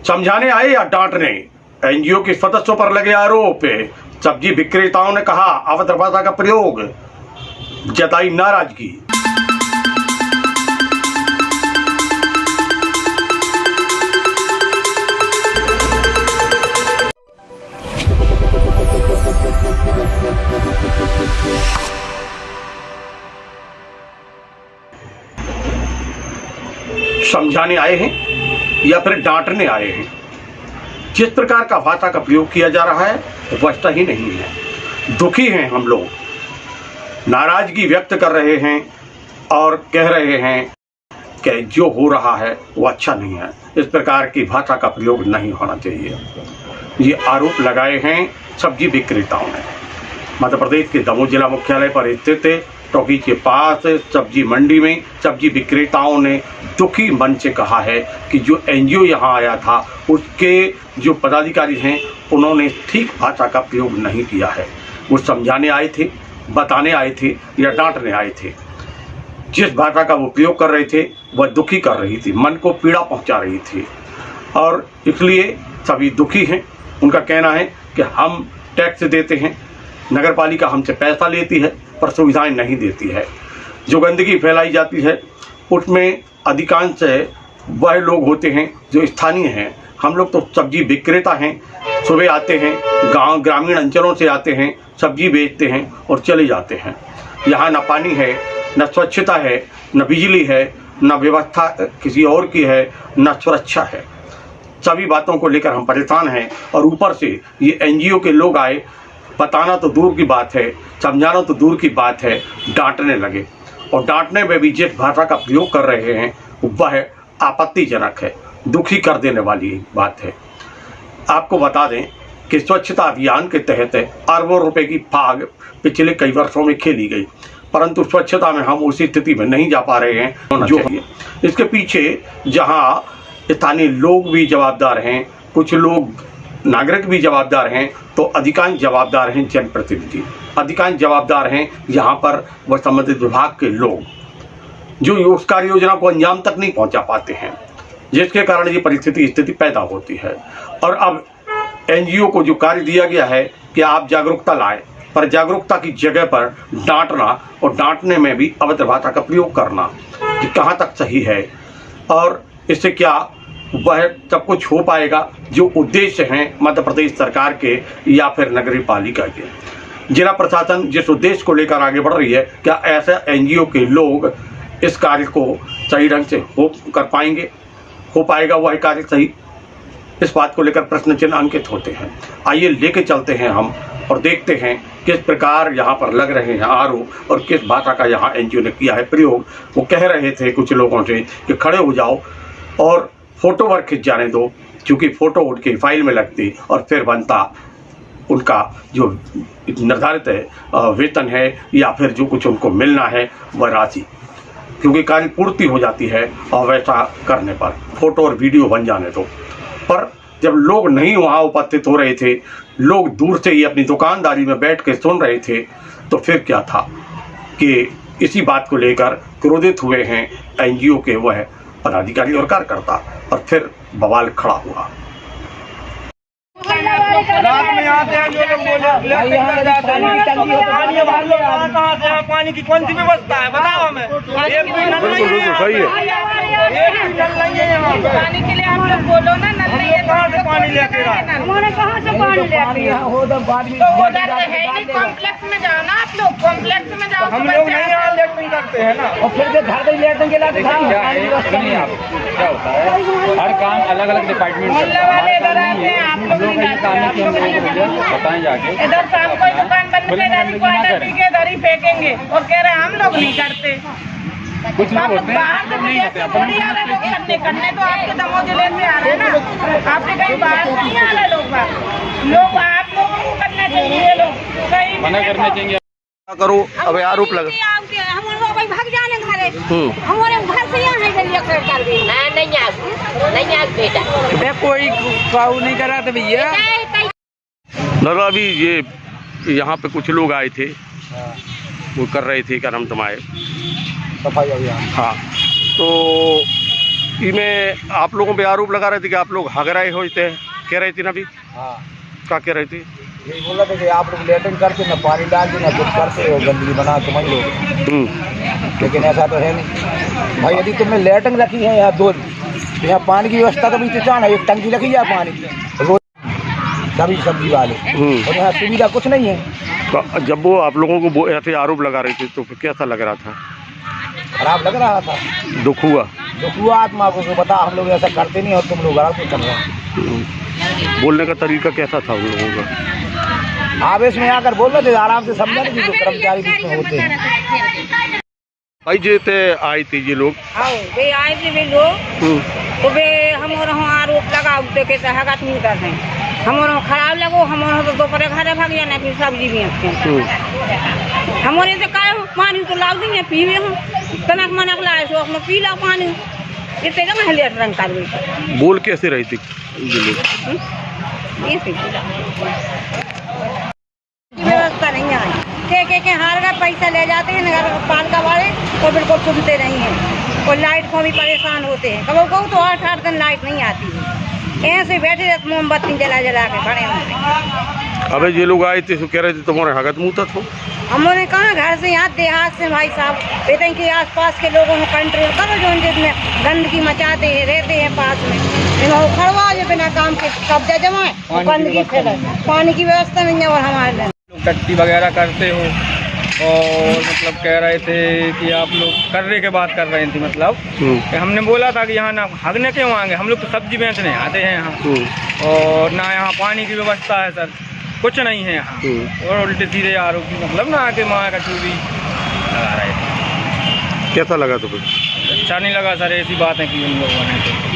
समझाने आए या डांटने? एनजीओ के सदस्यों पर लगे आरोप। सब्जी विक्रेताओं ने कहा अभद्र भाषा का प्रयोग, जताई नाराजगी। समझाने आए हैं या फिर डांटने आए हैं? जिस प्रकार का भाषा का प्रयोग किया जा रहा है वह सही नहीं है। दुखी हैं हम लोग, नाराजगी व्यक्त कर रहे हैं और कह रहे हैं कि जो हो रहा है वो अच्छा नहीं है। इस प्रकार की भाषा का प्रयोग नहीं होना चाहिए। ये आरोप लगाए हैं सब्जी विक्रेताओं ने। मध्य प्रदेश के दमोह जिला मुख्यालय पर स्थित टोकी के पास सब्जी मंडी में सब्जी विक्रेताओं ने दुखी मन से कहा है कि जो एनजीओ यहाँ आया था उसके जो पदाधिकारी हैं उन्होंने ठीक भाषा का प्रयोग नहीं किया है। वो समझाने आए थे, बताने आए थे या डांटने आए थे। जिस भाषा का वो प्रयोग कर रहे थे वह दुखी कर रही थी, मन को पीड़ा पहुँचा रही थी और इसलिए सभी दुखी हैं। उनका कहना है कि हम टैक्स देते हैं, नगर पालिका हमसे पैसा लेती है पर सुविधाएं नहीं देती है। जो गंदगी फैलाई जाती है उसमें अधिकांश वह लोग होते हैं जो स्थानीय हैं। हम लोग तो सब्जी विक्रेता हैं, सुबह आते हैं, गांव ग्रामीण अंचलों से आते हैं, सब्जी बेचते हैं और चले जाते हैं। यहाँ न पानी है, न स्वच्छता है, न बिजली है, न व्यवस्था किसी और की है, न सुरक्षा है। सभी बातों को लेकर हम परेशान हैं और ऊपर से ये एनजीओ के लोग आए, बताना तो दूर की बात है, समझाना तो दूर की बात है, डांटने लगे। और डांटने में भी जिस भाषा का प्रयोग कर रहे हैं वह आपत्तिजनक है, दुखी कर देने वाली बात है। आपको बता दें कि स्वच्छता अभियान के तहत अरबों रुपए की फाग पिछले कई वर्षों में खेली गई, परंतु स्वच्छता में हम उसी स्थिति में नहीं जा पा रहे हैं जो है। इसके पीछे जहां स्थानीय लोग भी जवाबदार हैं, कुछ लोग नागरिक भी जवाबदार हैं, तो अधिकांश जवाबदार हैं जनप्रतिनिधि, अधिकांश जवाबदार हैं यहाँ पर वह संबंधित विभाग के लोग जो उस कार्य योजना को अंजाम तक नहीं पहुँचा पाते हैं, जिसके कारण ये स्थिति पैदा होती है। और अब एनजीओ को जो कार्य दिया गया है कि आप जागरूकता लाएं, पर जागरूकता की जगह पर डांटना और डांटने में भी अभद्र भाषा का प्रयोग करना कि कहाँ तक सही है और इससे क्या वह सब कुछ हो पाएगा जो उद्देश्य हैं मध्य प्रदेश सरकार के या फिर नगरीय पालिका के। जिला प्रशासन जिस उद्देश्य को लेकर आगे बढ़ रही है, क्या ऐसे एनजीओ के लोग इस कार्य को सही ढंग से हो पाएगा वह कार्य सही? इस बात को लेकर प्रश्न चिन्ह अंकित होते हैं। आइए लेके चलते हैं हम और देखते हैं किस प्रकार यहाँ पर लग रहे हैं आरोप और किस भाषा का यहाँ एनजीओ ने किया है प्रयोग। वो कह रहे थे कुछ लोगों से कि खड़े हो जाओ और फोटो वर्क खिंच जाने दो, क्योंकि फोटो उनकी फाइल में लगती और फिर बनता उनका जो निर्धारित है वेतन है या फिर जो कुछ उनको मिलना है वह राशि, क्योंकि कार्य पूर्ति हो जाती है और वैसा करने पर फोटो और वीडियो बन जाने दो। पर जब लोग नहीं वहाँ उपस्थित हो रहे थे, लोग दूर से ही अपनी दुकानदारी में बैठ के सुन रहे थे, तो फिर क्या था कि इसी बात को लेकर क्रोधित हुए हैं एनजीओ के वह पदाधिकारी और कार्यकर्ता और फिर बवाल खड़ा हुआ। रात में आते हैं जो लोग पानी की कौन सी व्यवस्था है बताओ हमें। एक भी नल नहीं है, पानी के लिए आप लोग बोलो ना, नल नहीं है, कहाँ से पानी लेके हमारे कहाँ से पानी लेके तो उधर है ही नहीं। कॉम्प्लेक्स में जाओ ना, आप लोग कॉम्प्लेक्स में जाओ। हम लोग नहीं यहाँ लेटरिंग करते हैं ना, और फिर घर पे लेटरिंग के लिए क्या होता है, हर काम अलग अलग डिपार्टमेंट बताएं जाके। इधर शाम को दुकान बंद के इधर ही फेंकेंगे और कह रहे हम लोग नहीं करते। कुछ लोग होते हैं करने तो आपके दमोह जिले से आ रहे हैं ना, आपके कहीं बाहर से नहीं आ रहे लोग आप लोगों को करना चाहिए, लोग कहीं मना करना चाहिए। करो अब आरोप लगा भाग जाने घरे हमारे घर से यहाँ नहीं बेटा कोई काऊ नहीं करा था भैया। दादा अभी ये यहाँ पे कुछ लोग आए थे, वो कर रहे थे क्या नाम तुम्हारे सफाई अभियान। हाँ, तो इनमें आप लोगों पे आरोप लगा रहे थे कि आप लोग हग रहे हो इतने, कह रही थी ना अभी, हाँ क्या कह रही थी? यही बोला था कि आप लोग लेटरिन करते ना पानी डालते ना कुछ करते हो, गंदगी बना समझ लो, लेकिन ऐसा तो है नहीं भाई। यदि तुमने लेटरिन रखी है यहाँ दो, तो यहाँ पानी की व्यवस्था का भी इंतजाम है, एक टंकी रखी है पानी की रोज सब्जी वाले, और यहाँ सुविधा कुछ नहीं है। तो जब वो आप लोगों को ऐसे आरोप लगा रही थी तो फिर कैसा लग रहा था? खराब लग रहा था, दुख हुआ? दुख हुआ आत्मा को, बता हम लोग ऐसा करते नहीं और तुम लोग गलत कर रहे हैं। बोलने का तरीका कैसा था उन लोगों का? आवेश में आकर बोल रहे थे, आराम से समझा नहीं, जो कर्मचारी बीच में होते हैं। भाई जेते आई थी ये लोग, हाँ वे आए थे वे लोग, तो वे हमारे आरोप लगा देखे हगत नहीं कर रहे हैं, हमारे खराब लगो, हमारे तो दोपहर घरे भाग जाना, फिर सब्जी भी हमारे से का पानी तो लाग देंगे पीवे हम तनक मनक लाए सो अपना पी ला पानी, इतने जमा है रंग कर बोल कैसे रही थी ये लोग? व्यवस्था नहीं है, के हार का पैसा ले जाते हैं नगर पालिका वाले, तो बिल्कुल सुनते नहीं हैं, और लाइट को भी परेशान होते हैं। कभी कहूँ तो 8-8 दिन लाइट नहीं आती है, ऐसे बैठे रहते मोमबत्ती जला जला के खड़े होते। अबे ये लोग आए थे तो कह रहे थे तुम्हारे हगत मुँह था, हमने कहा घर से यहाँ देहात से भाई साहब कहते कि आसपास के लोगों को कंट्रोल करो, जो जिसमें गंदगी मचाते हैं रहते हैं पास में, खड़वा जो बिना काम के कब्जा जमाए गंदगी फैलाए, पानी की व्यवस्था नहीं है। और हमारे लिए टट्टी वगैरह करते हो, और मतलब कह रहे थे कि आप लोग करने के बात कर रहे थे, मतलब कि हमने बोला था कि यहाँ ना हगने क्यों आएंगे, हम लोग तो सब्जी बेचने आते हैं यहाँ, और ना यहाँ पानी की व्यवस्था है सर, कुछ नहीं है यहाँ, और उल्टे सीधे आरोप मतलब ना आके माँ का चूड़ी लगा रहे थे। कैसा लगा तुम्हें? अच्छा नहीं लगा सर, ऐसी बातें की उन लोगों ने।